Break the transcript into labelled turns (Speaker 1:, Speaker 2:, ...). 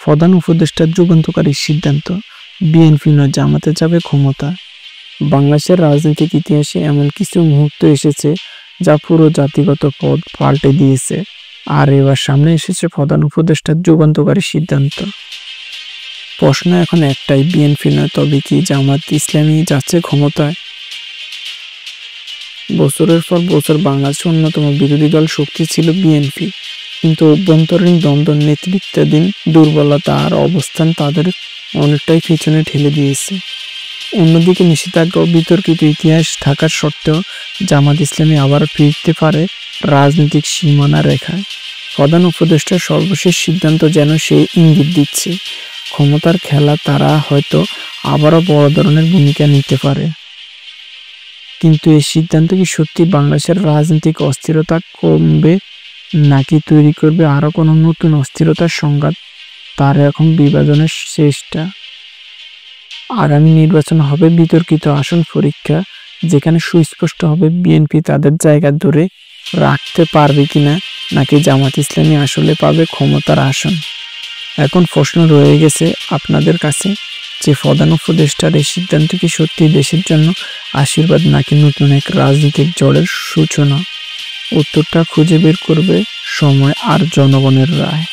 Speaker 1: প্রধান উপদেষ্টার যুগান্তকারী সিদ্ধান্ত, বিএনপি নয় জামাতে যাবে ক্ষমতা। বাংলাদেশের রাজনৈতিক ইতিহাসে এমন কিছু মুহূর্ত এসেছে যা পুরো জাতিগত পথ পাল্টে দিয়েছে, আর এবার সামনে এসেছে প্রধান উপদেষ্টার যুগান্তকারী সিদ্ধান্ত। প্রশ্ন এখন একটাই, বিএনপি নয় তবে কি জামাত ইসলামী যাচ্ছে ক্ষমতায়? বছরের পর বছর বাংলাদেশের অন্যতম বিরোধী দল শক্তি ছিল বিএনপি, কিন্তু অভ্যন্তরীণ দ্বন্দ্ব, নেতৃত্বাধীন দুর্বলতা আর অবস্থান তাদের অনেকটাই পেছনে ঠেলে দিয়েছে। অন্যদিকে নিষেধাজ্ঞা ও বিতর্কিত ইতিহাস থাকার সত্ত্বেও জামাত ইসলামী আবার ফিরতে পারে রাজনৈতিক সীমানা রেখায়। প্রধান উপদেষ্টার সর্বশেষ সিদ্ধান্ত যেন সেই ইঙ্গিত দিচ্ছে, ক্ষমতার খেলা তারা হয়তো আবারও বড় ধরনের ভূমিকা নিতে পারে। কিন্তু এই সিদ্ধান্ত কি সত্যি বাংলাদেশের রাজনৈতিক অস্থিরতা কমবে নাকি তৈরি করবে আরো কোনো নতুন অস্থিরতার সংঘাত, তার এখন বিভাজনের চেষ্টা। আগামী নির্বাচন হবে বিতর্কিত আসন পরীক্ষা, যেখানে সুস্পষ্ট হবে বিএনপি তাদের জায়গা ধরে রাখতে পারবে কিনা, নাকি জামাত ইসলামী আসলে পাবে ক্ষমতার আসন। এখন প্রশ্ন রয়ে গেছে আপনাদের কাছে যে প্রধান উপদেষ্টার এই সিদ্ধান্ত কি সত্যি দেশের জন্য আশীর্বাদ নাকি নতুন এক রাজনৈতিক ঝড়ের সূচনা? উত্তরটা খুঁজে বের করবে সময় আর জনগণের রায়।